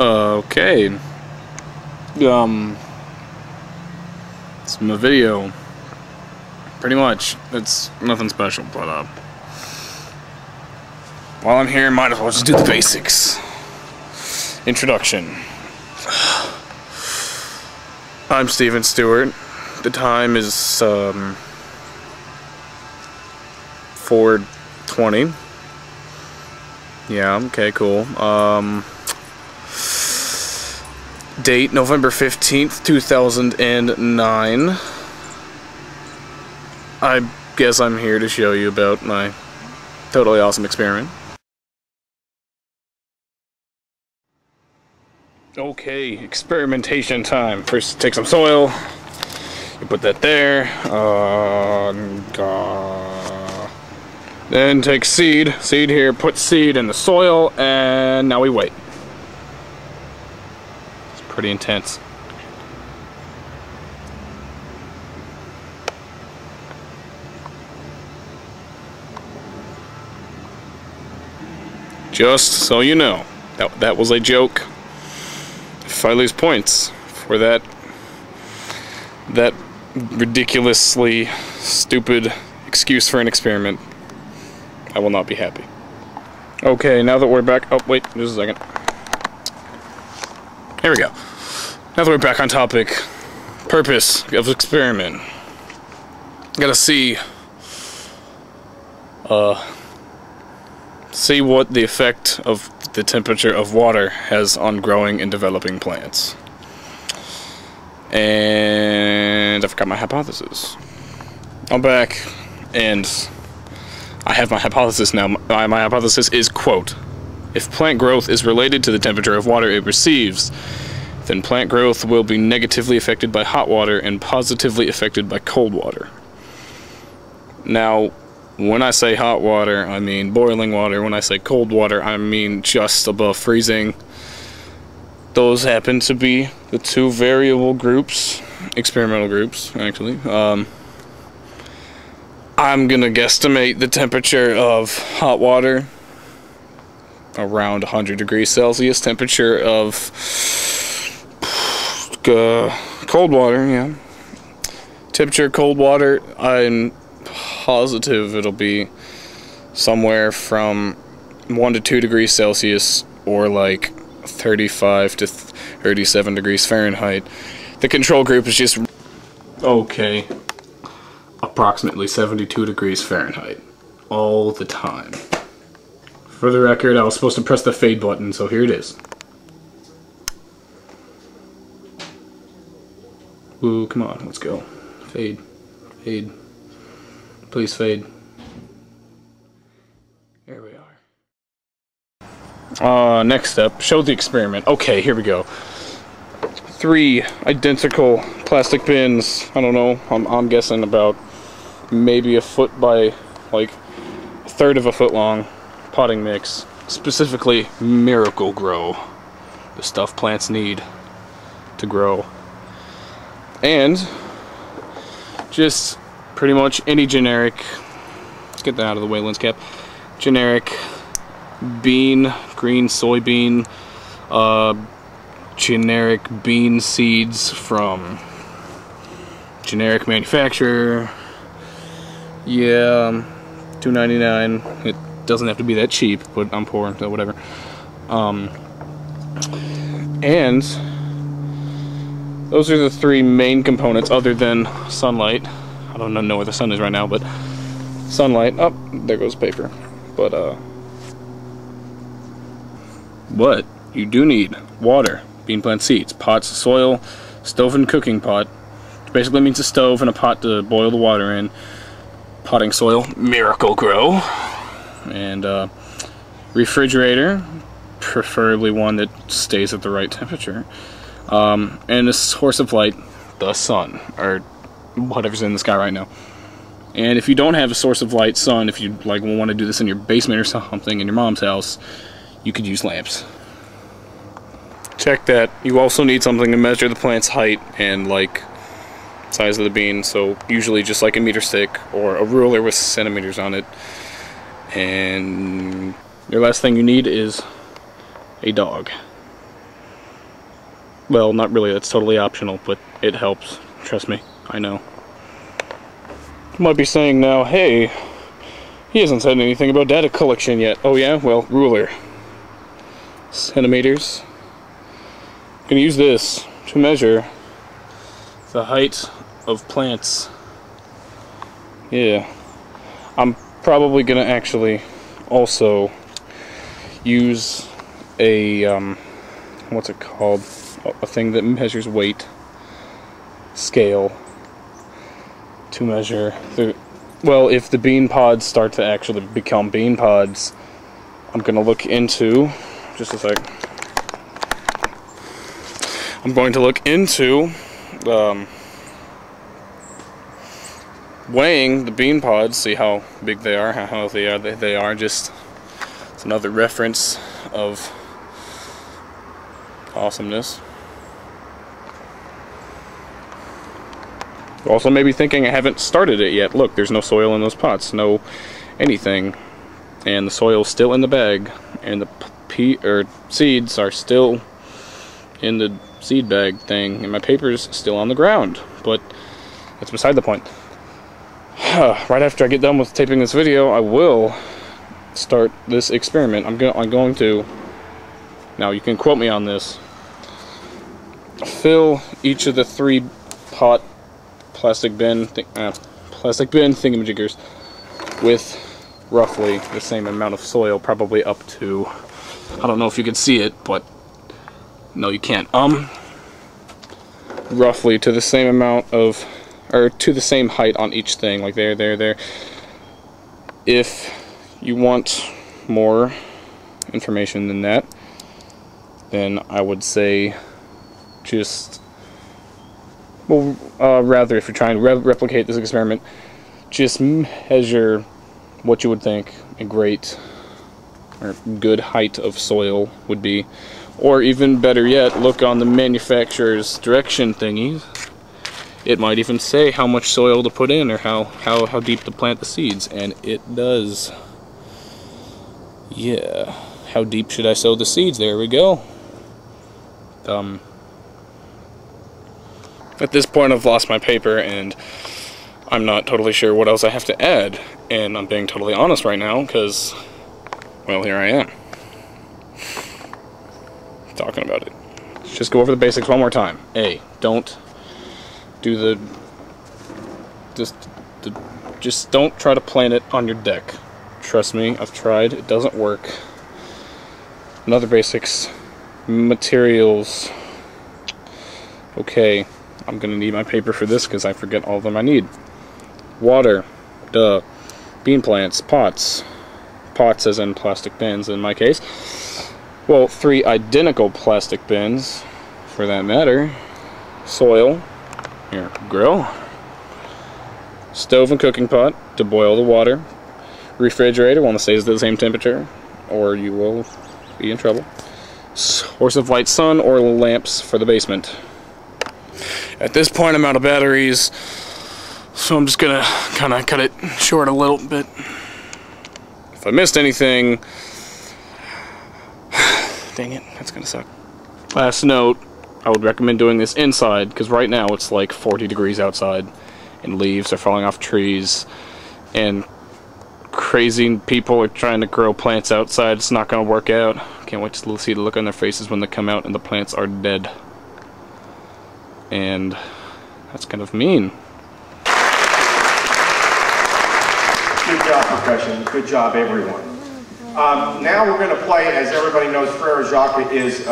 Okay. It's my video. Pretty much. It's nothing special, but while I'm here, might as well just do the basics. Introduction. I'm Stewart. The time is 4:20. Yeah, okay, cool. Date November 15th, 2009. I guess I'm here to show you about my totally awesome experiment. Okay, experimentation time. First, take some soil. You put that there. Then take seed. Seed here. Put seed in the soil, and now we wait. It's pretty intense. Just so you know, that was a joke. If I lose points for that ridiculously stupid excuse for an experiment, I will not be happy. Okay, now that we're back... Oh, wait, just a second. Here we go. Now that we're back on topic, purpose of experiment. Gotta see what the effect of the temperature of water has on growing and developing plants. And I forgot my hypothesis. I'm back, and I have my hypothesis now. My hypothesis is, quote, if plant growth is related to the temperature of water it receives, then plant growth will be negatively affected by hot water and positively affected by cold water. Now, when I say hot water, I mean boiling water. When I say cold water, I mean just above freezing. Those happen to be the two variable groups, experimental groups, actually. I'm gonna guesstimate the temperature of hot water around 100 degrees Celsius. Temperature of cold water, yeah. Temperature of cold water, I'm positive it'll be somewhere from 1 to 2 degrees Celsius, or like 35 to 37 degrees Fahrenheit. The control group is just okay, approximately 72 degrees Fahrenheit all the time. For the record, I was supposed to press the fade button, so here it is. Ooh, come on, let's go. Fade, fade, please fade. There we are. Next step, show the experiment. Okay, here we go. 3 identical plastic bins. I don't know, I'm guessing about maybe a foot by like a third of a foot long potting mix. Specifically Miracle Grow, the stuff plants need to grow. And just pretty much any generic, let's get that out of the way, lens cap, generic bean, green soybean, generic bean seeds from generic manufacturer. Yeah, $2.99. It doesn't have to be that cheap, but I'm poor, so whatever. And those are the 3 main components, other than sunlight. I don't know where the sun is right now, but sunlight. Oh, there goes paper. But what you do need: water, bean plant seeds, pots, soil, stove and cooking pot, which basically means a stove and a pot to boil the water in. Potting soil, Miracle Grow, and refrigerator, preferably one that stays at the right temperature, and a source of light, the sun, or whatever's in the sky right now. And if you don't have a source of light, sun, if you like want to do this in your basement or something in your mom's house, you could use lamps. Check that. You also need something to measure the plant's height and like size of the bean, so usually just like a meter stick or a ruler with centimeters on it. And your last thing you need is a dog. Well, not really, it's totally optional, but it helps. Trust me, I know. You might be saying now, hey, he hasn't said anything about data collection yet. Oh yeah? Well, ruler. Centimeters. I'm gonna use this to measure the height of plants. Yeah. I'm probably gonna actually also use a, what's it called? A thing that measures weight. Scale. To measure the, well, if the bean pods start to actually become bean pods, I'm gonna look into, just a sec. I'm going to look into weighing the bean pods, see how big they are, how healthy they are. Just, it's another reference of awesomeness. Also, maybe thinking I haven't started it yet. Look, there's no soil in those pots, no anything, and the soil's still in the bag, and the seeds are still in the seed bag thing, and my paper's still on the ground. But that's beside the point. Right after I get done with taping this video, I will start this experiment. I'm going to. Now you can quote me on this. Fill each of the 3 pot plastic bin thingamajiggers with roughly the same amount of soil, probably up to, I don't know if you can see it, but no, you can't. Roughly to the same amount of, or to the same height on each thing, like there. If you want more information than that, then I would say just, well, rather, if you're trying to replicate this experiment, just measure what you would think a great or good height of soil would be. Or even better yet, look on the manufacturer's direction thingies. It might even say how much soil to put in, or how deep to plant the seeds, and it does. Yeah. How deep should I sow the seeds? There we go. At this point I've lost my paper, and I'm not totally sure what else I have to add. And I'm being totally honest right now, because, well, here I am. Talking about it. Let's just go over the basics one more time. A, don't do just don't try to plant it on your deck. Trust me, I've tried, it doesn't work. Another basics, materials. Okay, I'm gonna need my paper for this because I forget all of them I need. Water, duh. Bean plants, pots as in plastic bins in my case. Well, 3 identical plastic bins, for that matter. Soil, here, grill. Stove and cooking pot to boil the water. Refrigerator, one that stays at the same temperature, or you will be in trouble. Source of light, sun, or lamps for the basement. At this point I'm out of batteries, so I'm just gonna kind of cut it short a little bit. If I missed anything, dang it, that's gonna suck. Last note, I would recommend doing this inside, because right now it's like 40 degrees outside, and leaves are falling off trees, and crazy people are trying to grow plants outside. It's not gonna work out. Can't wait to see the look on their faces when they come out and the plants are dead. And that's kind of mean. Good job, profession. Good job, everyone. Now we're going to play, as everybody knows, Frere Jacques is